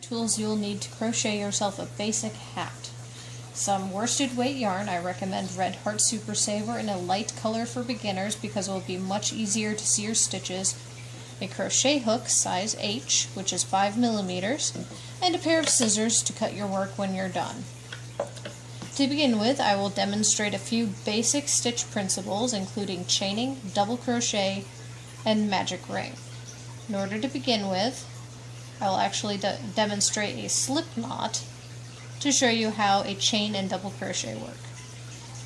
Tools you'll need to crochet yourself a basic hat. Some worsted weight yarn. I recommend Red Heart Super Saver in a light color for beginners because it will be much easier to see your stitches. A crochet hook size H, which is 5 millimeters, and a pair of scissors to cut your work when you're done. To begin with, I will demonstrate a few basic stitch principles including chaining, double crochet, and magic ring. In order to begin with, I will actually demonstrate a slip knot to show you how a chain and double crochet work.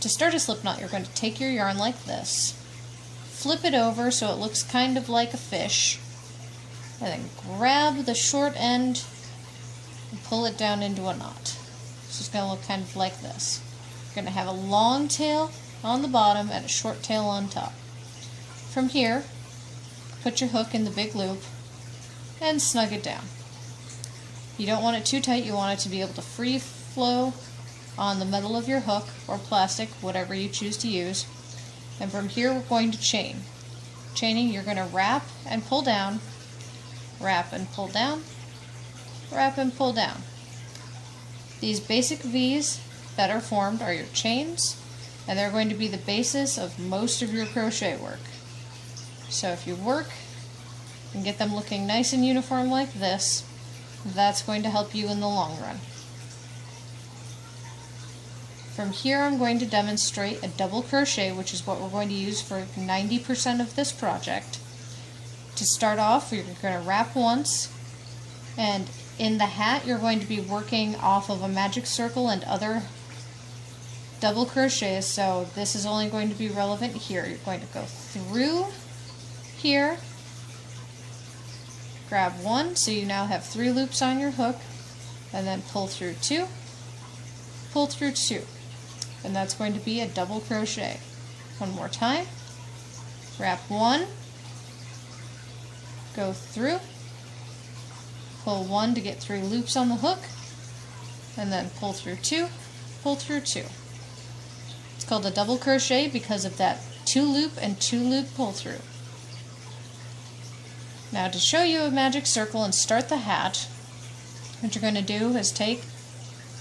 To start a slip knot, you're going to take your yarn like this, flip it over so it looks kind of like a fish, and then grab the short end and pull it down into a knot. So it's going to look kind of like this. You're going to have a long tail on the bottom and a short tail on top. From here, put your hook in the big loop and snug it down. You don't want it too tight, you want it to be able to free flow on the metal of your hook or plastic, whatever you choose to use. And from here we're going to chain. Chaining, you're going to wrap and pull down, wrap and pull down, wrap and pull down. These basic V's that are formed are your chains, and they're going to be the basis of most of your crochet work. So if you work and get them looking nice and uniform like this, that's going to help you in the long run. From here I'm going to demonstrate a double crochet, which is what we're going to use for 90% of this project. To start off, you're going to wrap once, and in the hat you're going to be working off of a magic circle and other double crochets, so this is only going to be relevant here. You're going to go through here, grab one, so you now have 3 loops on your hook, and then pull through 2, pull through 2, and that's going to be a double crochet. One more time, wrap 1, go through, pull 1 to get 3 loops on the hook, and then pull through 2, pull through 2. It's called a double crochet because of that 2 loop and 2 loop pull through. Now to show you a magic circle and start the hat, what you're going to do is take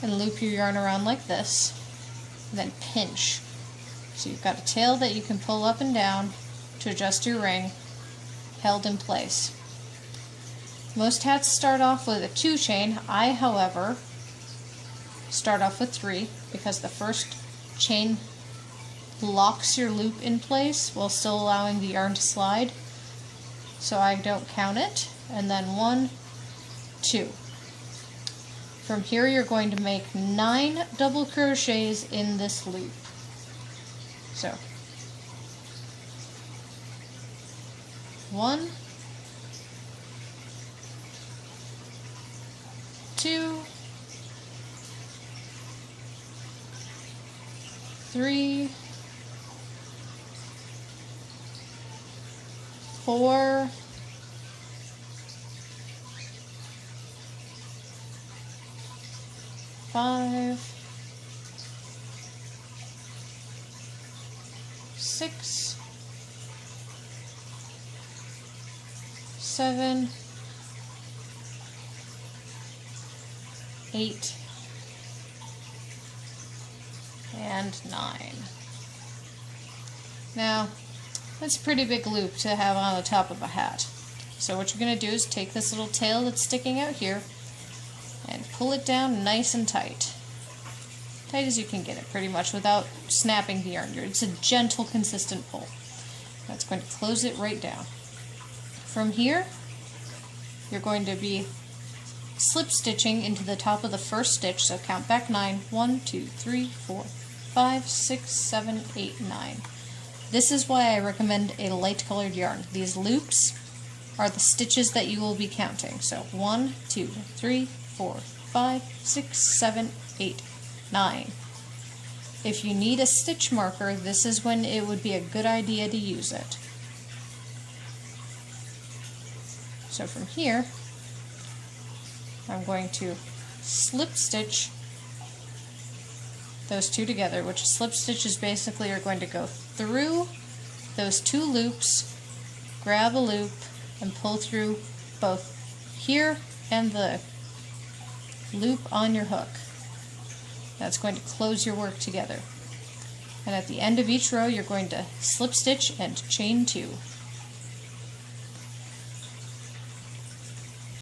and loop your yarn around like this, and then pinch. So you've got a tail that you can pull up and down to adjust your ring, held in place. Most hats start off with a 2 chain. I, however, start off with 3 because the first chain locks your loop in place while still allowing the yarn to slide. So I don't count it, and then 1, 2. From here you're going to make 9 double crochets in this loop. So 1, 2, 3, 4, 5, 6, 7, 8, and 9. Now, that's a pretty big loop to have on the top of a hat. So what you're going to do is take this little tail that's sticking out here and pull it down nice and tight. Tight as you can get it, pretty much, without snapping the yarn. It's a gentle, consistent pull. That's going to close it right down. From here, you're going to be slip stitching into the top of the first stitch, so count back 9. 1, 2, 3, 4, 5, 6, 7, 8, 9. This is why I recommend a light colored yarn. These loops are the stitches that you will be counting. So 1, 2, 3, 4, 5, 6, 7, 8, 9. If you need a stitch marker, this is when it would be a good idea to use it. So from here, I'm going to slip stitch those two together, which slip stitches basically are going to go through those 2 loops, grab a loop, and pull through both here and the loop on your hook. That's going to close your work together. And at the end of each row, you're going to slip stitch and chain 2.